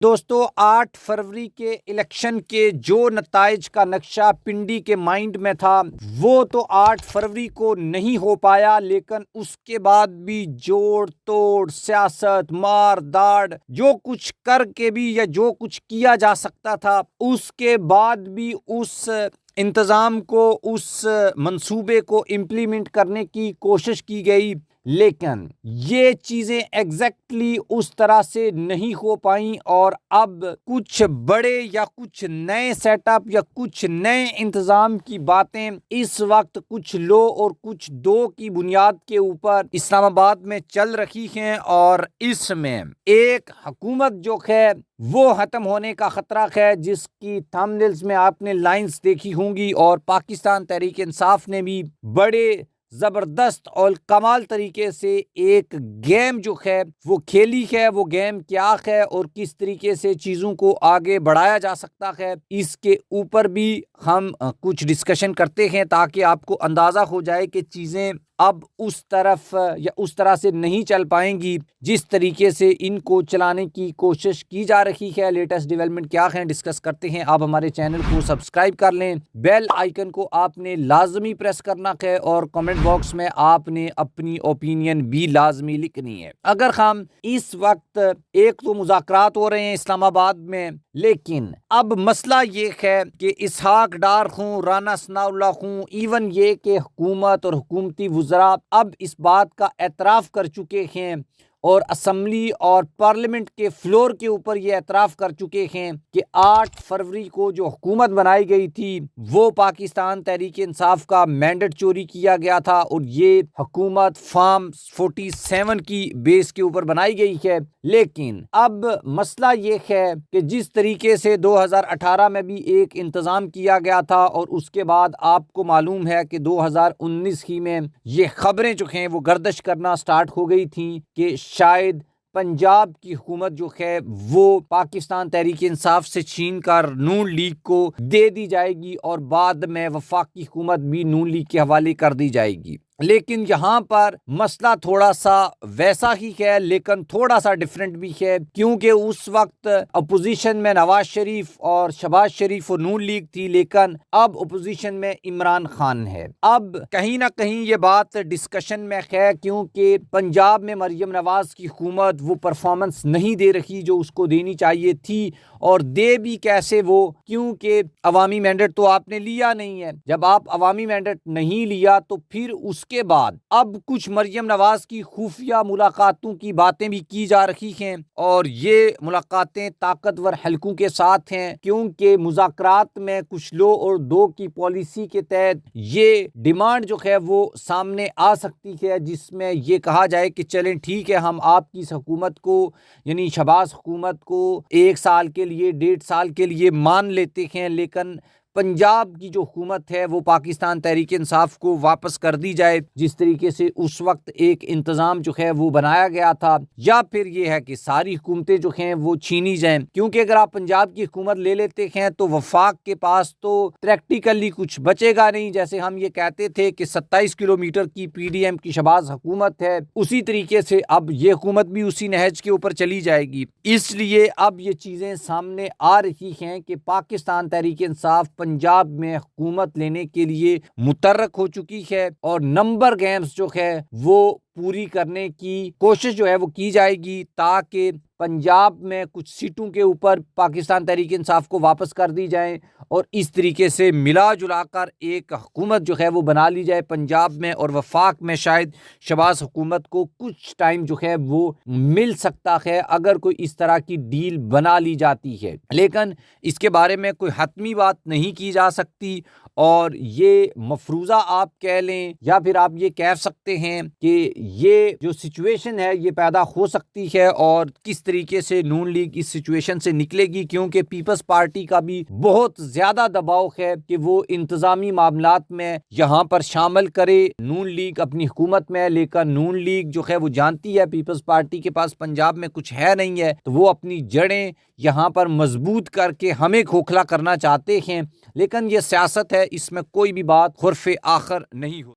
دوستو 8 فروری کے الیکشن کے جو نتائج کا نقشہ پنڈی کے مائنڈ میں تھا وہ تو 8 فروری کو نہیں ہو پایا، لیکن اس کے بعد بھی جوڑ توڑ سیاست مار داڑ جو کچھ کر کے بھی یا جو کچھ کیا جا سکتا تھا اس کے بعد بھی اس انتظام کو، اس منصوبے کو امپلیمنٹ کرنے کی کوشش کی گئی، لیکن یہ چیزیں ایگزیکٹلی اس طرح سے نہیں ہو پائیں اور اب کچھ بڑے یا کچھ نئے سیٹ اپ یا کچھ نئے انتظام کی باتیں اس وقت کچھ لو اور کچھ دو کی بنیاد کے اوپر اسلام آباد میں چل رہی ہیں، اور اس میں ایک حکومت جو ہے وہ ختم ہونے کا خطرہ ہے، جس کی تھمبنیلز میں آپ نے لائنز دیکھی ہوں گی، اور پاکستان تحریک انصاف نے بھی بڑے زبردست اور کمال طریقے سے ایک گیم جو ہے وہ کھیلی ہے۔ وہ گیم کیا ہے اور کس طریقے سے چیزوں کو آگے بڑھایا جا سکتا ہے، اس کے اوپر بھی ہم کچھ ڈسکشن کرتے ہیں تاکہ آپ کو اندازہ ہو جائے کہ چیزیں اب اس طرف یا اس طرح سے نہیں چل پائیں گی جس طریقے سے ان کو چلانے کی کوشش کی جا رہی ہے۔ لیٹسٹ ڈیولپمنٹ کیا ہیں ڈسکس کرتے ہیں۔ آپ ہمارے چینل کو سبسکرائب کر لیں، بیل آئیکن کو آپ نے لازمی پریس کرنا ہے، اور کمنٹ باکس میں آپ نے اپنی اوپینین بھی لازمی لکھنی ہے۔ اگر ہم اس وقت ایک تو مذاکرات ہو رہے ہیں اسلام آباد میں، لیکن اب مسئلہ یہ ہے کہ اسحاق ڈار ہوں، رانا ثناء اللہ ہوں، ایون یہ کہ حکومت اور حکومتی وزراء اب اس بات کا اعتراف کر چکے ہیں اور اسمبلی اور پارلیمنٹ کے فلور کے اوپر یہ اعتراف کر چکے ہیں کہ 8 فروری کو جو حکومت بنائی گئی تھی وہ پاکستان تحریک انصاف کا مینڈیٹ چوری کیا گیا تھا، اور یہ حکومت فارم 47 کی بیس کے اوپر بنائی گئی ہے۔ لیکن اب مسئلہ یہ ہے کہ جس طریقے سے 2018 میں بھی ایک انتظام کیا گیا تھا، اور اس کے بعد آپ کو معلوم ہے کہ 2019 ہی میں یہ خبریں جو ہیں وہ گردش کرنا سٹارٹ ہو گئی تھیں کہ شاید پنجاب کی حکومت جو ہے وہ پاکستان تحریک انصاف سے چھین کر نون لیگ کو دے دی جائے گی، اور بعد میں وفاقی حکومت بھی نون لیگ کے حوالے کر دی جائے گی۔ لیکن یہاں پر مسئلہ تھوڑا سا ویسا ہی ہے، لیکن تھوڑا سا ڈیفرنٹ بھی ہے، کیونکہ اس وقت اپوزیشن میں نواز شریف اور شہباز شریف اور نون لیگ تھی، لیکن اب اپوزیشن میں عمران خان ہے۔ اب کہیں نہ کہیں یہ بات ڈسکشن میں ہے، کیونکہ پنجاب میں مریم نواز کی حکومت وہ پرفارمنس نہیں دے رہی جو اس کو دینی چاہیے تھی، اور دے بھی کیسے وہ، کیونکہ عوامی مینڈیٹ تو آپ نے لیا نہیں ہے۔ جب آپ عوامی مینڈیٹ نہیں لیا تو پھر اس کے بعد اب کچھ مریم نواز کی خفیہ ملاقاتوں کی باتیں بھی کی جا رہی ہیں، اور یہ ملاقاتیں طاقتور حلقوں کے ساتھ ہیں، کیونکہ مذاکرات میں کچھ لو اور دو کی پالیسی کے تحت یہ ڈیمانڈ جو ہے وہ سامنے آ سکتی ہے، جس میں یہ کہا جائے کہ چلیں ٹھیک ہے، ہم آپ کی اس حکومت کو یعنی شہباز حکومت کو 1 سال کے لیے 1.5 سال کے لیے مان لیتے ہیں، لیکن پنجاب کی جو حکومت ہے وہ پاکستان تحریک انصاف کو واپس کر دی جائے، جس طریقے سے اس وقت ایک انتظام جو ہے وہ بنایا گیا تھا، یا پھر یہ ہے کہ ساری حکومتیں جو ہیں وہ چھینی جائیں، کیونکہ اگر آپ پنجاب کی حکومت لے لیتے ہیں تو وفاق کے پاس تو پریکٹیکلی کچھ بچے گا نہیں۔ جیسے ہم یہ کہتے تھے کہ 27 کلومیٹر کی پی ڈی ایم کی شہباز حکومت ہے، اسی طریقے سے اب یہ حکومت بھی اسی نہج کے اوپر چلی جائے گی۔ اس لیے اب یہ چیزیں سامنے آ رہی ہیں کہ پاکستان تحریک انصاف پنجاب میں حکومت لینے کے لیے متحرک ہو چکی ہے، اور نمبر گیمز جو ہے وہ پوری کرنے کی کوشش جو ہے وہ کی جائے گی، تاکہ پنجاب میں کچھ سیٹوں کے اوپر پاکستان تحریک انصاف کو واپس کر دی جائیں، اور اس طریقے سے ملا جلا کر ایک حکومت جو ہے وہ بنا لی جائے پنجاب میں، اور وفاق میں شاید شہباز حکومت کو کچھ ٹائم جو ہے وہ مل سکتا ہے اگر کوئی اس طرح کی ڈیل بنا لی جاتی ہے، لیکن اس کے بارے میں کوئی حتمی بات نہیں کی جا سکتی، اور یہ مفروضہ آپ کہہ لیں یا پھر آپ یہ کہہ سکتے ہیں کہ یہ جو سچویشن ہے یہ پیدا ہو سکتی ہے، اور کس طریقے سے نون لیگ اس سچویشن سے نکلے گی، کیونکہ پیپلز پارٹی کا بھی بہت زیادہ دباؤ ہے کہ وہ انتظامی معاملات میں یہاں پر شامل کرے نون لیگ اپنی حکومت میں، لیکن نون لیگ جو ہے وہ جانتی ہے پیپلز پارٹی کے پاس پنجاب میں کچھ ہے نہیں ہے، تو وہ اپنی جڑیں یہاں پر مضبوط کر کے ہمیں کھوکھلا کرنا چاہتے ہیں، لیکن یہ سیاست ہے، اس میں کوئی بھی بات حرف آخر نہیں ہو۔